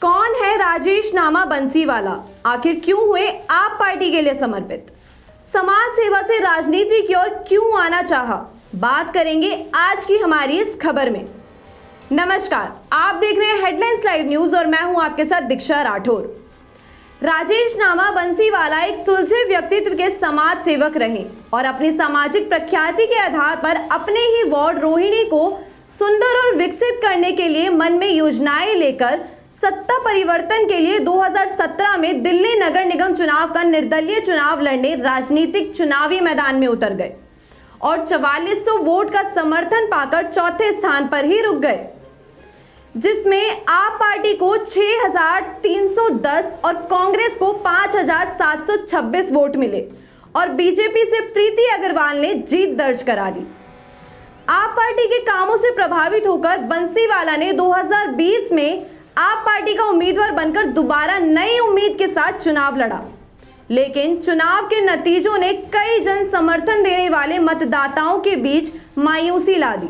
कौन है राजेश नामा बंसीवाला? आखिर क्यों हुए आप पार्टी के लिए समर्पित? समाज सेवा से राजनीति की ओर क्यों आना चाहा? बात करेंगे आज की हमारी इस खबर में। नमस्कार, आप देख रहे हैं हेडलाइंस लाइव न्यूज और मैं हूं आपके साथ दीक्षा राठौर। राजेश नामा बंसीवाला एक सुलझे व्यक्तित्व के समाज सेवक रहे और अपनी सामाजिक प्रख्याति के आधार पर अपने ही वार्ड रोहिणी को सुंदर और विकसित करने के लिए मन में योजनाएं लेकर सत्ता परिवर्तन के लिए 2017 में दिल्ली नगर निगम चुनाव का निर्दलीय चुनाव लड़ने राजनीतिक चुनावी मैदान में उतर गए और 4400 वोट का समर्थन पाकर चौथे स्थान पर ही रुक गए, जिसमें आप पार्टी को 6310 और कांग्रेस को 5726 वोट मिले और बीजेपी से प्रीति अग्रवाल ने जीत दर्ज करा ली। आप पार्टी के कामों से प्रभावित होकर बंसीवाला ने 2020 में आप पार्टी का उम्मीदवार बनकर दोबारा नई उम्मीद के साथ चुनाव लड़ा, लेकिन चुनाव के नतीजों ने कई जन समर्थन देने वाले मतदाताओं के बीच मायूसी ला दी।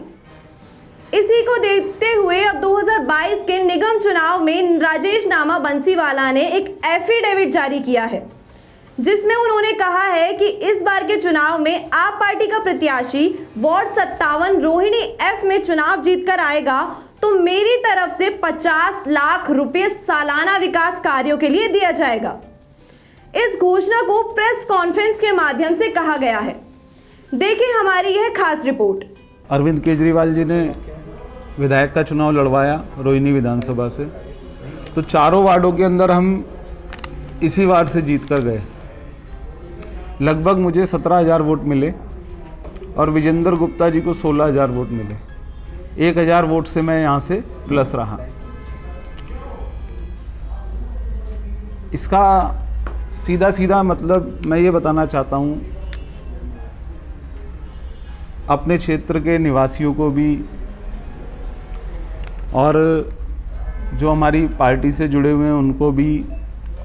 इसी को देखते हुए अब 2022 के निगम चुनाव में राजेश नामा बंसीवाला ने एक एफिडेविट जारी किया है, जिसमें उन्होंने कहा है कि इस बार के चुनाव में आप पार्टी का प्रत्याशी वार्ड 57 रोहिणी एफ में चुनाव जीतकर आएगा तो मेरी तरफ से 50 लाख रुपए सालाना विकास कार्यों के लिए दिया जाएगा। इस घोषणा को प्रेस कॉन्फ्रेंस के माध्यम से कहा गया है। देखिए हमारी यह खास रिपोर्ट। अरविंद केजरीवाल जी ने विधायक का चुनाव लड़वाया रोहिणी विधानसभा से, तो चारों वार्डों के अंदर हम इसी वार्ड से जीत कर गए। लगभग मुझे 17,000 वोट मिले और विजेंद्र गुप्ता जी को 16,000 वोट मिले। 1,000 वोट से मैं यहाँ से प्लस रहा। इसका सीधा सीधा मतलब मैं ये बताना चाहता हूँ अपने क्षेत्र के निवासियों को भी और जो हमारी पार्टी से जुड़े हुए हैं उनको भी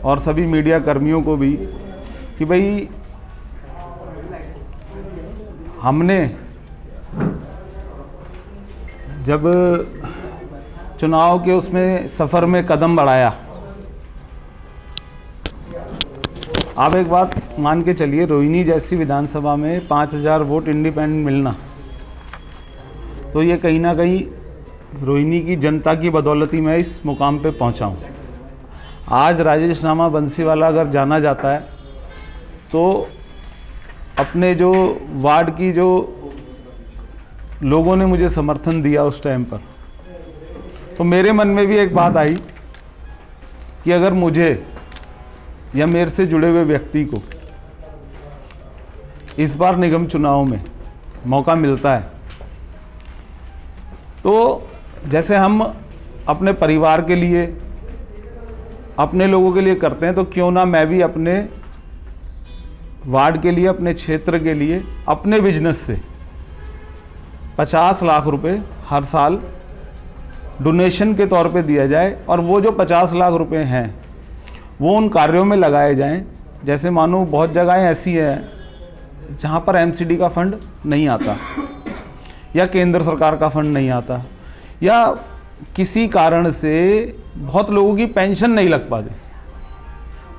और सभी मीडिया कर्मियों को भी कि भाई हमने जब चुनाव के उसमें सफ़र में कदम बढ़ाया, आप एक बात मान के चलिए, रोहिणी जैसी विधानसभा में 5,000 वोट इंडिपेंडेंट मिलना, तो ये कहीं ना कहीं रोहिणी की जनता की बदौलती मैं इस मुकाम पे पहुंचा हूं। आज राजेश नामा बंसीवाला अगर जाना जाता है तो अपने जो वार्ड की जो लोगों ने मुझे समर्थन दिया उस टाइम पर, तो मेरे मन में भी एक बात आई कि अगर मुझे या मेरे से जुड़े हुए व्यक्ति को इस बार निगम चुनाव में मौका मिलता है तो जैसे हम अपने परिवार के लिए, अपने लोगों के लिए करते हैं, तो क्यों ना मैं भी अपने वार्ड के लिए, अपने क्षेत्र के लिए, अपने बिजनेस से 50 लाख रुपए हर साल डोनेशन के तौर पे दिया जाए और वो जो 50 लाख रुपए हैं वो उन कार्यों में लगाए जाएं। जैसे मानो बहुत जगहें ऐसी हैं जहाँ पर एमसीडी का फंड नहीं आता या केंद्र सरकार का फंड नहीं आता या किसी कारण से बहुत लोगों की पेंशन नहीं लग पाती।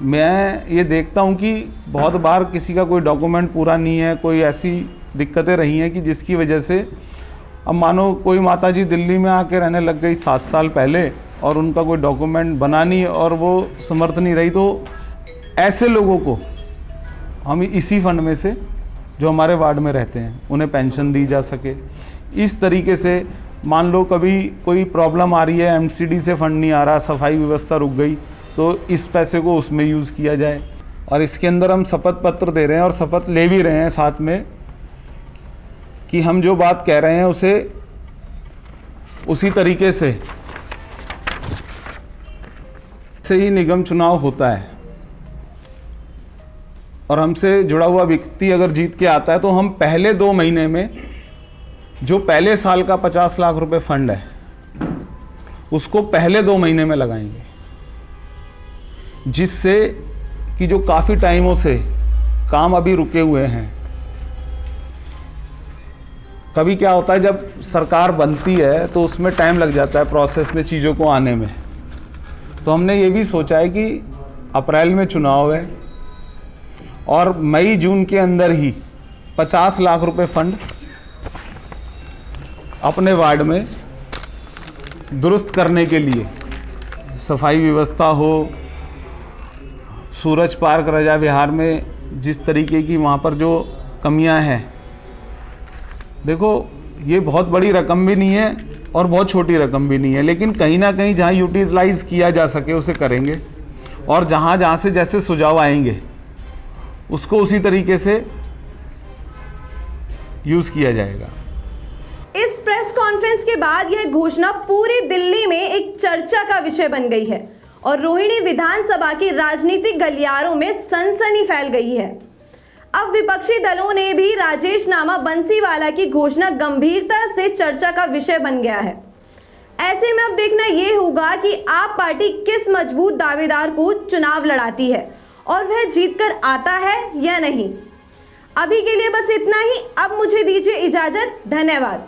मैं ये देखता हूँ कि बहुत बार किसी का कोई डॉक्यूमेंट पूरा नहीं है, कोई ऐसी दिक्कतें रही हैं कि जिसकी वजह से अब मानो कोई माता जी दिल्ली में आके रहने लग गई 7 साल पहले और उनका कोई डॉक्यूमेंट बना नहीं और वो समर्थ नहीं रही, तो ऐसे लोगों को हम इसी फंड में से जो हमारे वार्ड में रहते हैं उन्हें पेंशन दी जा सके। इस तरीके से मान लो कभी कोई प्रॉब्लम आ रही है, एमसीडी से फंड नहीं आ रहा, सफाई व्यवस्था रुक गई, तो इस पैसे को उसमें यूज़ किया जाए। और इसके अंदर हम शपथ पत्र दे रहे हैं और शपथ ले भी रहे हैं साथ में कि हम जो बात कह रहे हैं उसे उसी तरीके से ही निगम चुनाव होता है और हमसे जुड़ा हुआ व्यक्ति अगर जीत के आता है तो हम पहले 2 महीने में जो पहले साल का 50 लाख रुपए फंड है उसको पहले 2 महीने में लगाएंगे, जिससे कि जो काफ़ी टाइमों से काम अभी रुके हुए हैं। कभी क्या होता है जब सरकार बनती है तो उसमें टाइम लग जाता है प्रोसेस में चीज़ों को आने में, तो हमने ये भी सोचा है कि अप्रैल में चुनाव है और मई जून के अंदर ही 50 लाख रुपए फंड अपने वार्ड में दुरुस्त करने के लिए, सफाई व्यवस्था हो, सूरज पार्क रजा विहार में जिस तरीके की वहाँ पर जो कमियां हैं, देखो ये बहुत बड़ी रकम भी नहीं है और बहुत छोटी रकम भी नहीं है, लेकिन कहीं ना कहीं जहाँ यूटिलाइज किया जा सके उसे करेंगे और जहाँ जहाँ से जैसे सुझाव आएंगे उसको उसी तरीके से यूज़ किया जाएगा। इस प्रेस कॉन्फ्रेंस के बाद यह घोषणा पूरी दिल्ली में एक चर्चा का विषय बन गई है और रोहिणी विधानसभा की राजनीतिक गलियारों में सनसनी फैल गई है। अब विपक्षी दलों ने भी राजेशनामा बंसीवाला की घोषणा गंभीरता से चर्चा का विषय बन गया है। ऐसे में अब देखना यह होगा कि आप पार्टी किस मजबूत दावेदार को चुनाव लड़ाती है और वह जीतकर आता है या नहीं। अभी के लिए बस इतना ही। अब मुझे दीजिए इजाजत। धन्यवाद।